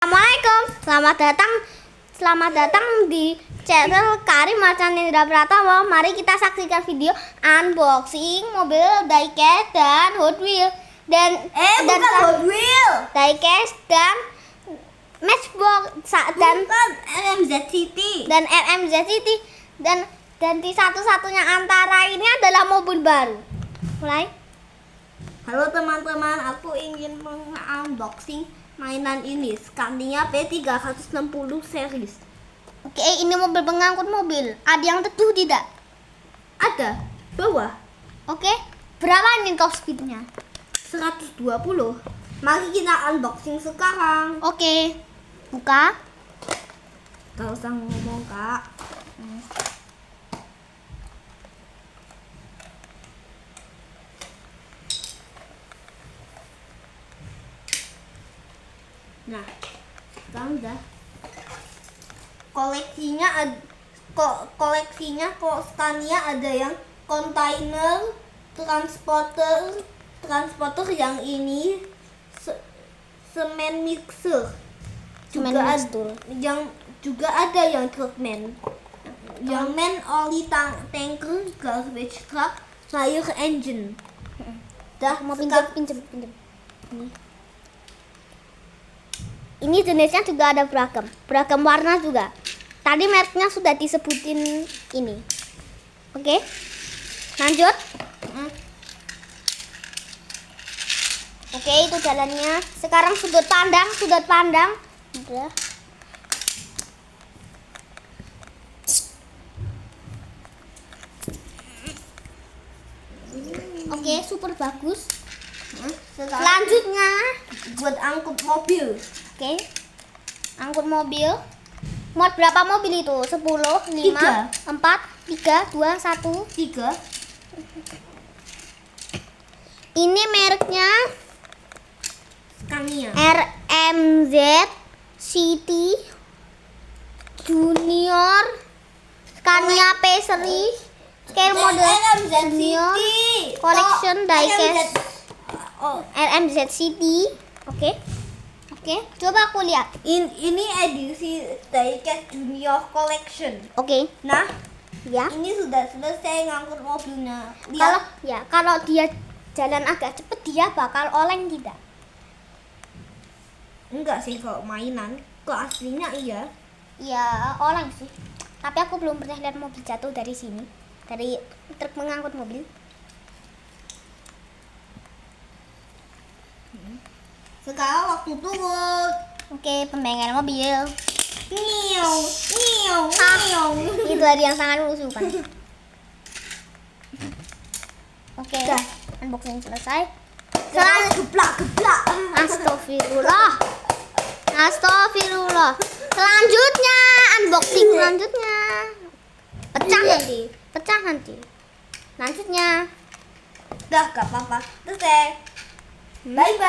Assalamualaikum, selamat datang di channel Karim Arcanendra Pratama. Mari kita saksikan video unboxing mobil diecast dan Hot Wheels Hot Wheels, diecast dan Matchbox dan RMZ City. dan di satu-satunya antara ini adalah mobil baru. Mulai. Halo teman-teman, aku ingin mengunboxing mainan ini, Scania P360 series. Oke, ini mobil pengangkut mobil. Ada yang teduh tidak? Ada bawah Oke, berapa ini top speednya? 120. Mari kita unboxing sekarang. Oke, buka. Gak usah ngomong, Kak. Nah, sekarang udah koleksinya kok Scania ada yang kontainer, transporter yang ini semen mixer. Juga ada yang truckman, yang man oli tanker, garbage truck, fire engine. Mau pinjam. Ini jenisnya juga ada beragam warna juga. Tadi mereknya sudah disebutin ini. Oke, lanjut. Oke, itu jalannya. Sekarang sudut pandang. Udah. Oke, super bagus. Selanjutnya Buat angkut mobil. Oke, angkut mobil. Muat berapa mobil itu? 10, 5, 4, 3, 2, 1. 3. Ini mereknya Scania. RMZ City Junior Scania P Series Scale Model RMZ Junior City. Collection Diecast Oh, RMZ City. Oke, coba aku lihat. ini edisi Diecast Junior Collection. Oke, Nah, ya. ini sudah selesai ngangkut mobilnya. Kalau dia jalan agak cepet, dia bakal oleng tidak? Enggak sih kalau mainan, kok aslinya iya. Ya, oleng sih. Tapi aku belum pernah lihat mobil jatuh dari sini, dari truk mengangkut mobil. Sekarang waktu turun. Oke, pembengal mobil. Niau. Itu hari yang sangat mengusukan. Oke, Dah. unboxing selesai. Geblak. Astagfirullah. Selanjutnya, unboxing selanjutnya. Pecah nanti. Lanjutnya. Dah, gak apa-apa. Selesai. Bye bye.